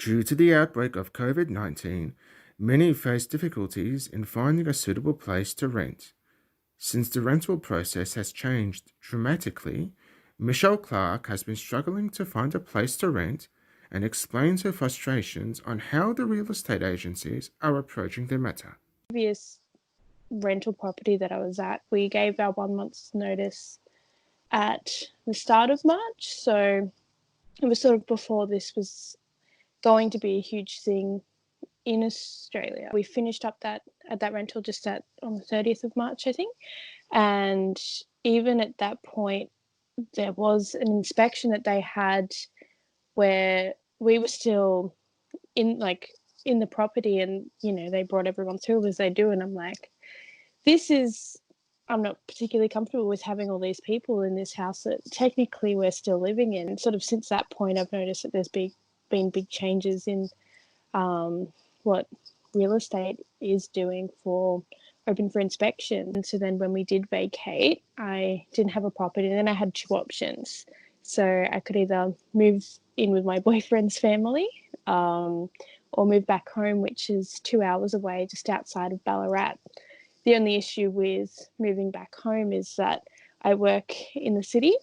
Due to the outbreak of COVID-19, many face difficulties in finding a suitable place to rent. Since the rental process has changed dramatically, Michelle Clark has been struggling to find a place to rent and explains her frustrations on how the real estate agencies are approaching the matter. Previous rental property that I was at, we gave our 1 month's notice at the start of March. So it was sort of before this was going to be a huge thing in Australia. We finished up that rental just on the 30th of March, I think. And even at that point, there was an inspection that they had where we were still in the property, and they brought everyone through as they do, and I'm like, I'm not particularly comfortable with having all these people in this house that technically we're still living in. Sort of since that point, I've noticed that there's been big changes in what real estate is doing for open for inspection. And so then when we did vacate, I didn't have a property, and then I had two options. So I could either move in with my boyfriend's family, or move back home, which is 2 hours away, just outside of Ballarat. The only issue with moving back home is that I work in the city,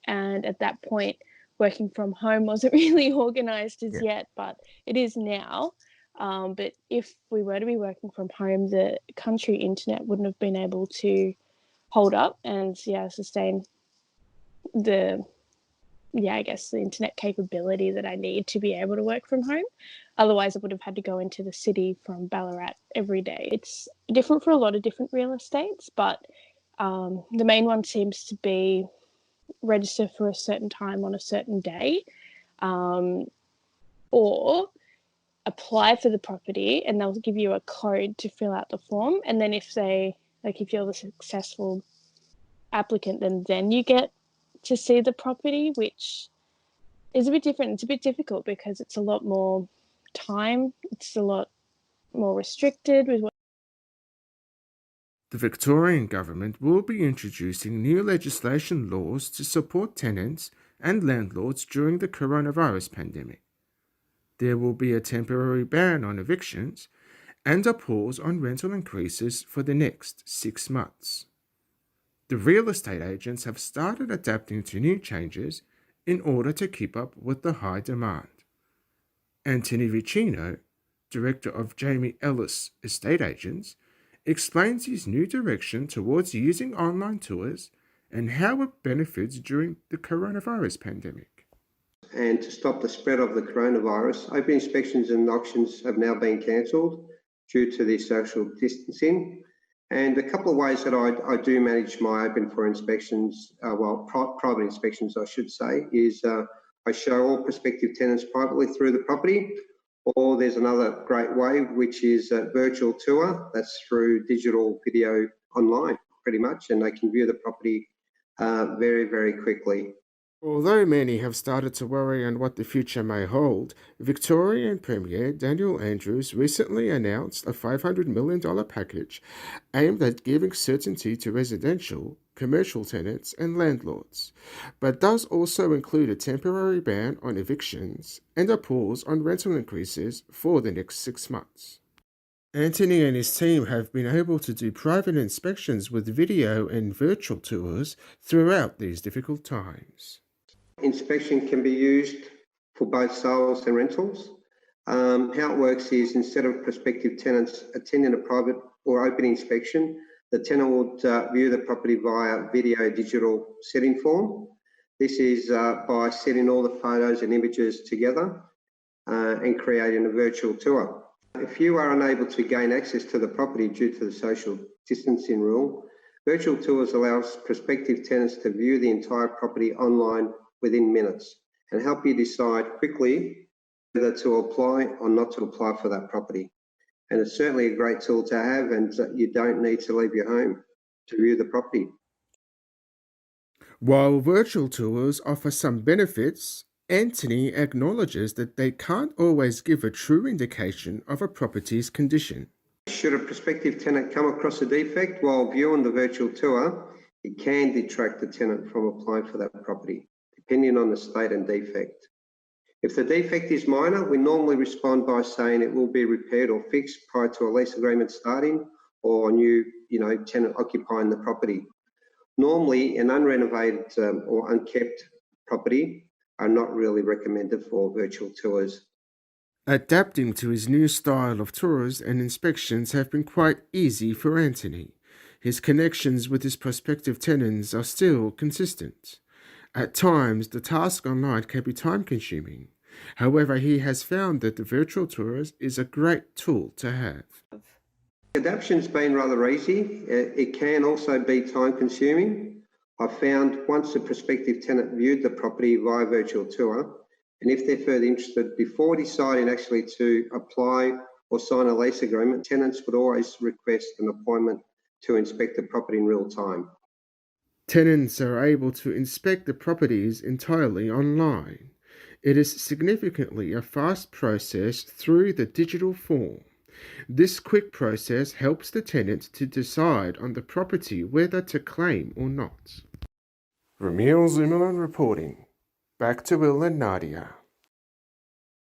and at that point, working from home wasn't really organised as yet, but it is now. But if we were to be working from home, the country internet wouldn't have been able to hold up and sustain the internet capability that I need to be able to work from home. Otherwise, I would have had to go into the city from Ballarat every day. It's different for a lot of different real estates, but the main one seems to be register for a certain time on a certain day, or apply for the property, and they'll give you a code to fill out the form. And then if you're the successful applicant, then you get to see the property, which is a bit different. It's a bit difficult because it's a lot more time. It's a lot more restricted with what. The Victorian government will be introducing new legislation laws to support tenants and landlords during the coronavirus pandemic. There will be a temporary ban on evictions and a pause on rental increases for the next 6 months. The real estate agents have started adapting to new changes in order to keep up with the high demand. Anthony Vicino, director of Jamie Ellis Estate Agents, explains his new direction towards using online tours and how it benefits during the coronavirus pandemic. And to stop the spread of the coronavirus, open inspections and auctions have now been cancelled due to the social distancing. And a couple of ways that I do manage my open for inspections, private inspections, I should say, is I show all prospective tenants privately through the property, or there's another great way, which is a virtual tour. That's through digital video online, pretty much, and they can view the property very, very quickly. Although many have started to worry on what the future may hold, Victorian Premier Daniel Andrews recently announced a $500 million package aimed at giving certainty to residential, commercial tenants and landlords, but does also include a temporary ban on evictions and a pause on rental increases for the next 6 months. Anthony and his team have been able to do private inspections with video and virtual tours throughout these difficult times. Inspection can be used for both sales and rentals. How it works is, instead of prospective tenants attending a private or open inspection, the tenant would view the property via video digital setting form. This is by setting all the photos and images together and creating a virtual tour. If you are unable to gain access to the property due to the social distancing rule, virtual tours allows prospective tenants to view the entire property online within minutes and help you decide quickly whether to apply or not to apply for that property. And it's certainly a great tool to have, and you don't need to leave your home to view the property. While virtual tours offer some benefits, Anthony acknowledges that they can't always give a true indication of a property's condition. Should a prospective tenant come across a defect while viewing the virtual tour, it can detract the tenant from applying for that property, depending on the state and defect. If the defect is minor, we normally respond by saying it will be repaired or fixed prior to a lease agreement starting or a new tenant occupying the property. Normally, an unrenovated or unkept property are not really recommended for virtual tours. Adapting to his new style of tours and inspections have been quite easy for Anthony. His connections with his prospective tenants are still consistent. At times, the task online can be time-consuming. However, he has found that the virtual tours is a great tool to have. Adaption's been rather easy. It can also be time-consuming. I found once a prospective tenant viewed the property via virtual tour, and if they're further interested, before deciding actually to apply or sign a lease agreement, tenants would always request an appointment to inspect the property in real time. Tenants are able to inspect the properties entirely online. It is significantly a fast process through the digital form. This quick process helps the tenant to decide on the property whether to claim or not. Ramil Zimmerman reporting. Back to Will and Nadia.